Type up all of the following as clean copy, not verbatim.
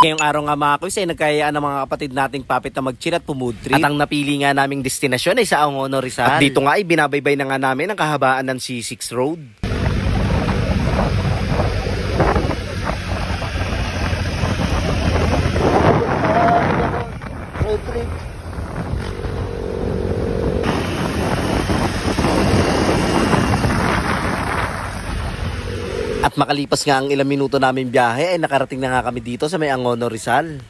Ngayong araw nga mga kuys ay nagkayaan ng mga kapatid nating papit na mag-chill at pumood trip. At ang napili nga naming destinasyon ay sa Angono, Rizal. At dito nga ay binabaybay na nga namin ang kahabaan ng C6 Road. Road trip. At makalipas nga ang ilang minuto namin biyahe ay nakarating na nga kami dito sa may Angono, Rizal.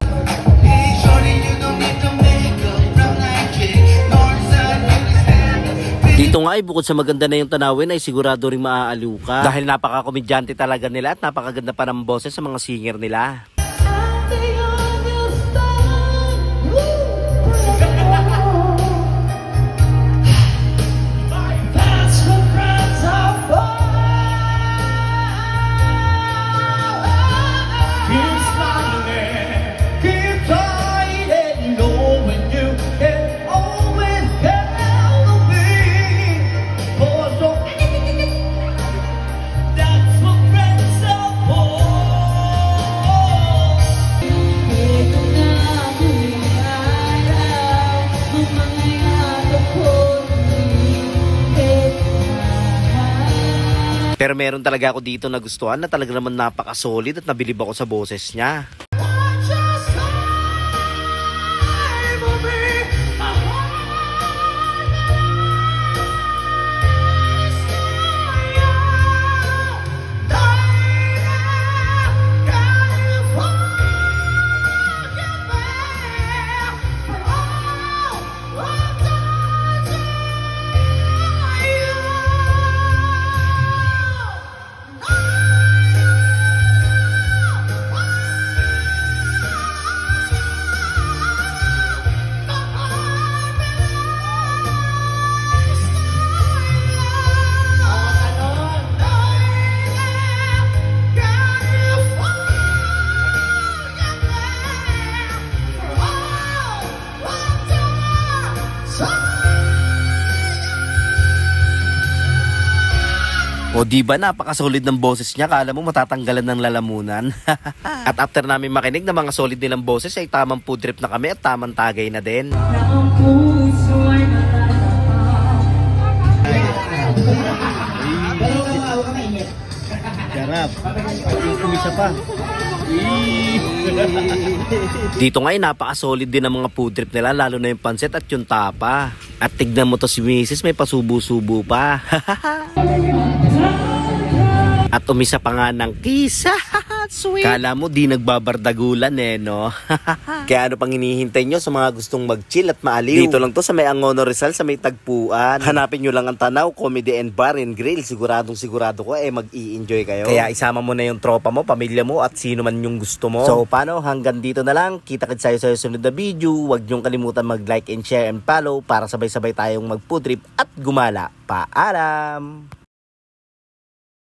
Dito nga ay bukod sa maganda na yung tanawin ay sigurado rin maaaliw ka. Dahil napaka-komedyante talaga nila at napakaganda pa ng boses sa mga singer nila. Pero meron talaga ako dito na gustuhan na talaga naman napaka-solid at nabilib ako sa boses niya. O diba napaka-solid ng boses niya, kala mo matatanggalan ng lalamunan. At after namin makinig ng mga solid nilang boses ay tamang food trip na kami at tamang tagay na din. Garap, kumisa pa. Dito nga ay napaka-solid din ang mga food trip nila, lalo na yung pansit at yung tapa. At tignan mo to si Mrs. may pasubo-subo pa. At umisa pa nga ng kisa. Sweet. Kala mo di nagbabardagulan no? Kaya ano pang hinihintay nyo sa mga gustong mag-chill at maaliw? Dito lang to sa may Angono, Rizal, sa may tagpuan. Hanapin nyo lang ang Tanaw Comedy and Bar and Grill. Sigurado ko mag-i-enjoy kayo. Kaya isama mo na yung tropa mo, pamilya mo at sino man yung gusto mo. So paano, hanggang dito na lang. Kita-kits tayo sa sunod na video. Huwag nyong kalimutan mag-like and share and follow para sabay-sabay tayong mag-food trip at gumala. Paalam!